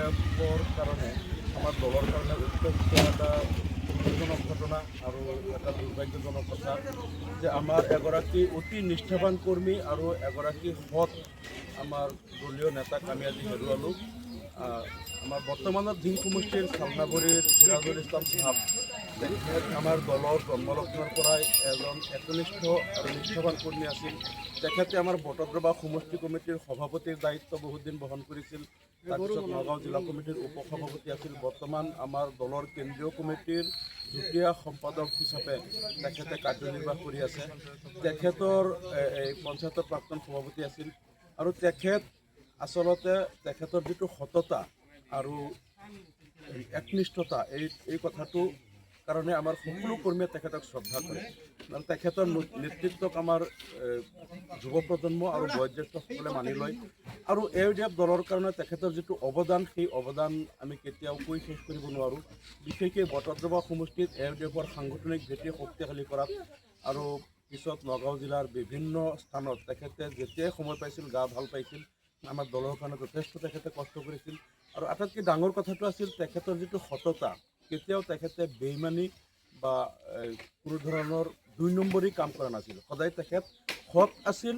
এফৰ কাৰণে আমাৰ দলৰ কাৰণে অত্যন্ত এটা দুৰ্ভাগ্যজনক ঘটনা আৰু এটা দুৰ্ভাগ্যজনক কথা যে আমাৰ এগৰাকী অতি নিষ্ঠাৱান কৰ্মী আৰু এগৰাকী সৎ আমাৰ দলীয় নেতাক আমি আজি হেৰুৱালোঁ। আমাৰ বৰ্তমানৰ দিন সমষ্টিৰ চালনাবৰীৰ সিৰাজুল ইছলাম চাহাব তেখেত আমাৰ দলৰ জন্মলগ্নৰ পৰাই এজন একনিষ্ঠ আৰু নিষ্ঠাৱান কৰ্মী আছিল। তেখেতে আমাৰ বটদ্ৰৱা সমষ্টি কমিটিৰ সভাপতিৰ দায়িত্ব বহুত দিন বহন কৰিছিল। তাৰপিছত নগাঁও জিলা কমিটিৰ উপসভাপতি আছিল। বৰ্তমান আমাৰ দলৰ কেন্দ্ৰীয় কমিটিৰ যুটীয়া সম্পাদক হিচাপে তেখেতে কাৰ্যনিৰ্বাহ কৰি আছে। তেখেতৰ পঞ্চায়তৰ প্ৰাক্তন সভাপতি আছিল আৰু তেখেত আচলতে তেখেতৰ যিটো সততা আৰু একনিষ্ঠতা এই কথাটো কাৰণে আমাৰ সকলো কৰ্মীয়ে তেখেতক শ্ৰদ্ধা কৰে আৰু তেখেতৰ নেতৃত্বক আমাৰ যুৱ প্ৰজন্ম আৰু বয়োজ্যেষ্ঠসকলে মানি লয় আৰু এওঁডিএফ দলৰ কাৰণে তেখেতৰ যিটো অৱদান সেই অৱদান আমি কেতিয়াও কৈ শেষ কৰিব নোৱাৰোঁ। বিশেষকৈ বটদ্ৰৱা সমষ্টিত এওঁডিএফৰ সাংগঠনিক ভেটি শক্তিশালী কৰাত আৰু পিছত নগাঁও জিলাৰ বিভিন্ন স্থানত তেখেতে যেতিয়াই সময় পাইছিল গা ভাল পাইছিল আমাৰ দলৰ কাৰণে যথেষ্ট তেখেতে কষ্ট কৰিছিল আৰু আটাইতকৈ ডাঙৰ কথাটো আছিল তেখেতৰ যিটো সততা। কেতিয়াও তেখেতে বেইমানি বা কোনো ধৰণৰ ২ নম্বৰী কাম কৰা নাছিল। সদায় তেখেত সৎ আছিল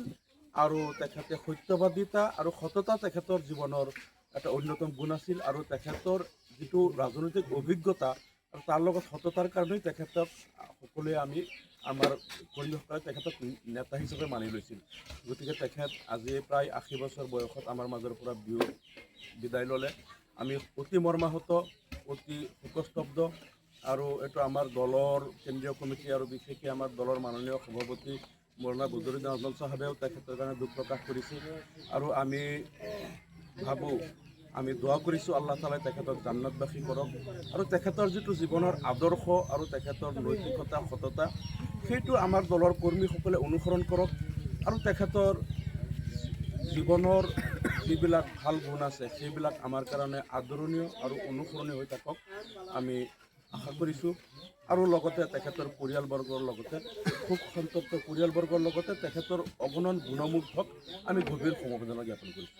আৰু তেখেতে সত্যবাদিতা আৰু সততা তেখেতৰ জীৱনৰ এটা অন্যতম গুণ আছিল আৰু তেখেতৰ যিটো ৰাজনৈতিক অভিজ্ঞতা আৰু তাৰ লগত সততাৰ কাৰণেই তেখেতক সকলোৱে আমাৰ কৰ্মীসকলে তেখেতক নেতা হিচাপে মানি লৈছিল। গতিকে তেখেত আজি প্ৰায় ৮০ বছৰ বয়সত আমাৰ মাজৰ পৰা বিদায় ল'লে। আমি অতি মৰ্মাহত, অতি শোকস্তব্ধ আৰু এইটো আমাৰ দলৰ কেন্দ্ৰীয় কমিটি আৰু বিশেষকৈ আমাৰ দলৰ মাননীয় সভাপতি মৌলানা বদৰুদ্দিন আজমল চাহাবেও তেখেতৰ কাৰণে দুখ প্ৰকাশ কৰিছে আৰু আমি ভাবোঁ, আমি দোৱা কৰিছোঁ আল্লাহ তাআলাই তেখেতক জান্নাতবাসী কৰক আৰু তেখেতৰ যিটো জীৱনৰ আদৰ্শ আৰু তেখেতৰ নৈতিকতা সততা সেইটো আমাৰ দলৰ কৰ্মীসকলে অনুসৰণ কৰক আৰু তেখেতৰ জীৱনৰ যিবিলাক ভাল গুণ আছে সেইবিলাক আমাৰ কাৰণে আদৰণীয় আৰু অনুসৰণীয় হৈ থাকক আমি আশা কৰিছোঁ। আৰু লগতে তেখেতৰ পৰিয়ালবৰ্গৰ লগতে শোক সন্তপ্ত পৰিয়ালবৰ্গৰ লগতে তেখেতৰ অগণন গুণমুগ্ধক আমি গভীৰ সমবেদনা জ্ঞাপন কৰিছোঁ।